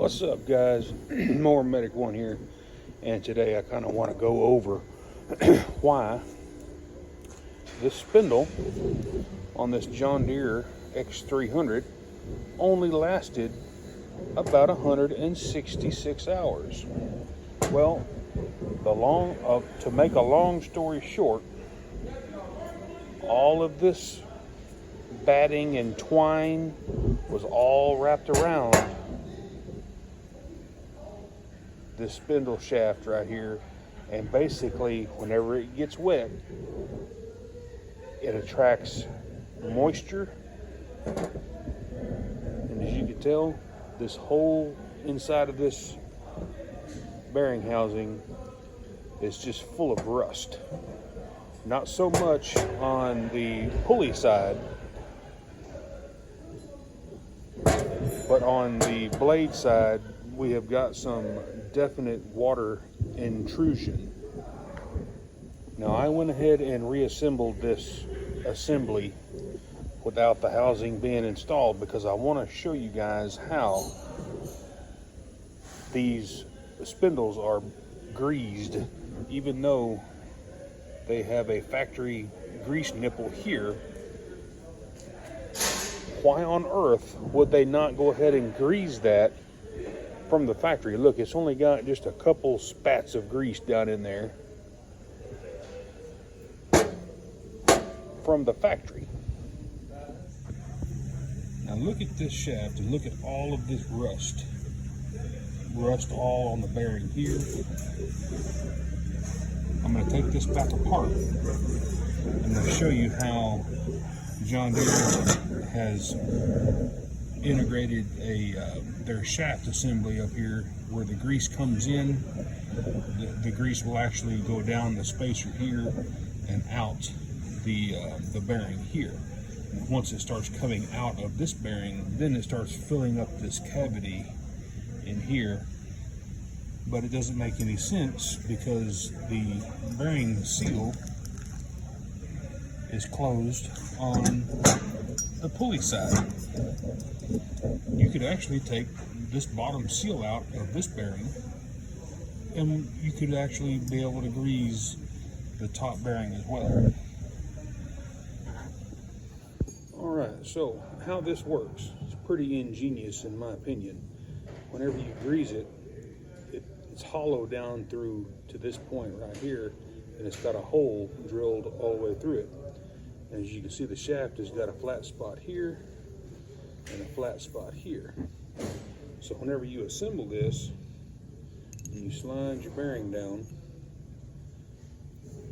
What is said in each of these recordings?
What's up, guys? More Medic One here, and today I kind of want to go over why this spindle on this John Deere X300 only lasted about 166 hours. Well, to make a long story short, all of this batting and twine was all wrapped around this spindle shaft right here, and basically whenever it gets wet, it attracts moisture, and as you can tell, this whole inside of this bearing housing is just full of rust. Not so much on the pulley side, but on the blade side we have got some definite water intrusion. Now I went ahead and reassembled this assembly without the housing being installed because I want to show you guys how these spindles are greased, even though they have a factory grease nipple here. Why on earth would they not go ahead and grease that from the factory? Look, it's only got just a couple spats of grease down in there from the factory. Now look at this shaft and look at all of this rust all on the bearing here. I'm going to take this back apart. I'm going to show you how John Deere has integrated their shaft assembly up here where the grease comes in. The grease will actually go down the spacer here and out the bearing here. And once it starts coming out of this bearing, then it starts filling up this cavity in here. But it doesn't make any sense because the bearing seal is closed on the pulley side. You could actually take this bottom seal out of this bearing and you could actually be able to grease the top bearing as well. Alright, so how this works is pretty ingenious in my opinion. Whenever you grease it, it's hollow down through to this point right here, and it's got a hole drilled all the way through it. And as you can see, the shaft has got a flat spot here and a flat spot here. So whenever you assemble this, you slide your bearing down,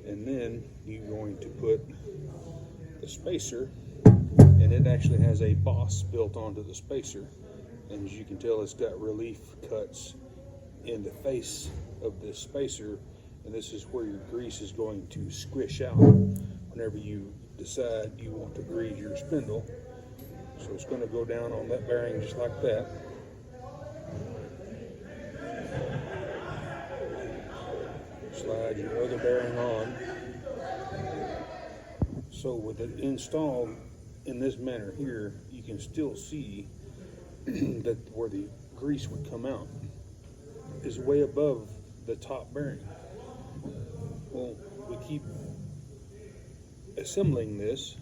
and then you're going to put the spacer, and it actually has a boss built onto the spacer. And as you can tell, it's got relief cuts in the face of this spacer, and this is where your grease is going to squish out whenever you decide you want to grease your spindle. So it's going to go down on that bearing just like that. Slide your other bearing on. So with it installed in this manner here, you can still see that where the grease would come out is way above the top bearing. Well, we keep assembling this,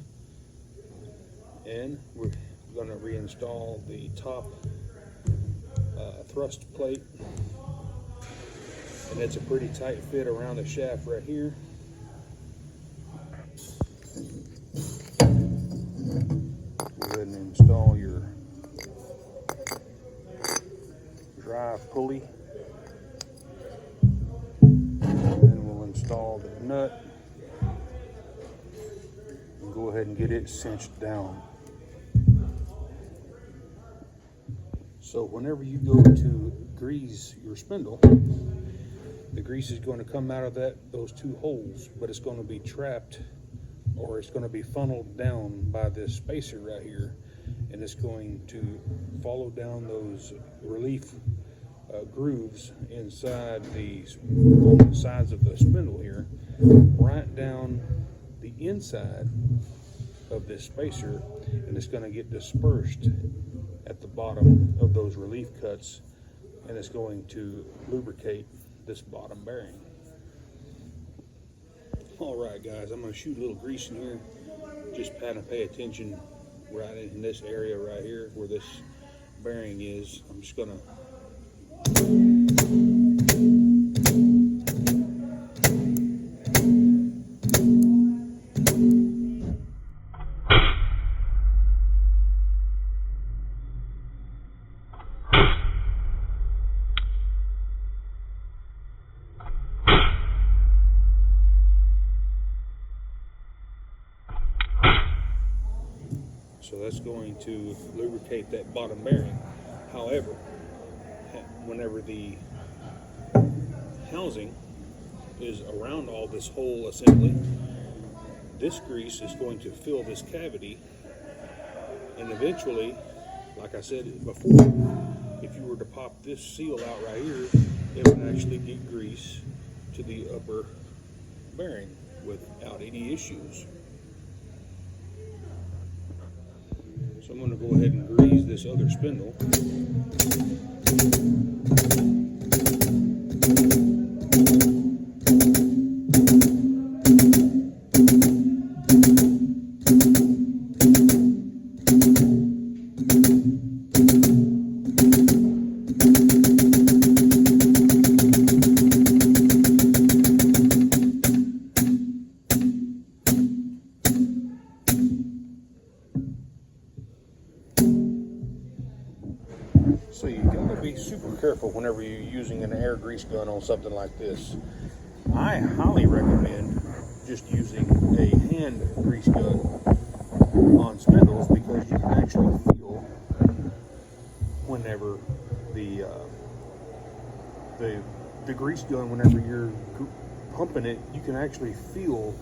and we're going to reinstall the top thrust plate, and it's a pretty tight fit around the shaft right here. Go ahead and install your drive pulley. Install the nut and go ahead and get it cinched down. So whenever you go to grease your spindle, the grease is going to come out of those two holes, but it's going to be trapped, or it's going to be funneled down by this spacer right here, and it's going to follow down those relief grooves inside on the sides of the spindle here, right down the inside of this spacer, and it's going to get dispersed at the bottom of those relief cuts and it's going to lubricate this bottom bearing. All right, guys, I'm going to shoot a little grease in here. Just kind of pay attention right in this area right here where this bearing is. I'm just going to so that's going to lubricate that bottom bearing. However, whenever the housing is around all this whole assembly, this grease is going to fill this cavity, and eventually, like I said before, if you were to pop this seal out right here, it would actually get grease to the upper bearing without any issues. So I'm going to go ahead and grease this other spindle. So you gotta be super careful whenever you're using an air grease gun on something like this. I highly recommend just using a hand grease gun on spindles, because you can actually feel whenever the grease gun, whenever you're pumping it, you can actually feel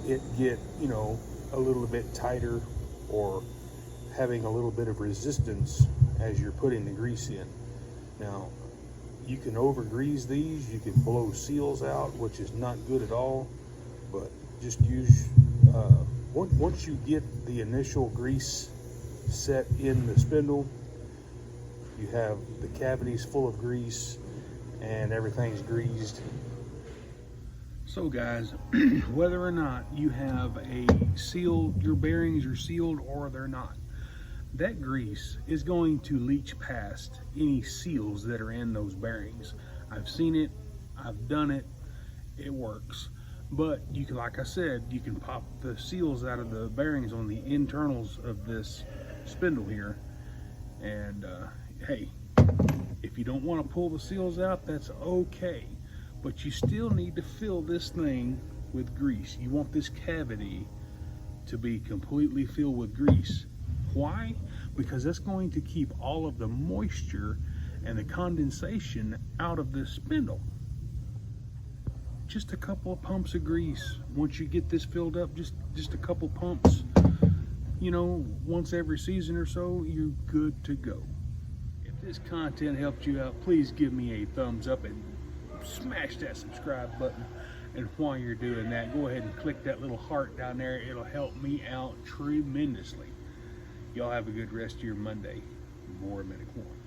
it get, you know, a little bit tighter or having a little bit of resistance as you're putting the grease in. Now, you can over grease these, you can blow seals out, which is not good at all, but just use, once you get the initial grease set in the spindle, you have the cavities full of grease and everything's greased. So guys, whether or not you have a seal, your bearings are sealed or they're not, that grease is going to leach past any seals that are in those bearings. I've seen it, I've done it, it works. But you can, like I said, you can pop the seals out of the bearings on the internals of this spindle here, and hey, if you don't want to pull the seals out, that's okay, but you still need to fill this thing with grease. You want this cavity to be completely filled with grease. Why? Because that's going to keep all of the moisture and the condensation out of this spindle. Just a couple of pumps of grease. Once you get this filled up, just a couple pumps, you know, once every season or so, you're good to go. If this content helped you out, please give me a thumbs up and smash that subscribe button. And while you're doing that, go ahead and click that little heart down there. It'll help me out tremendously. Y'all have a good rest of your Monday. More Medic One.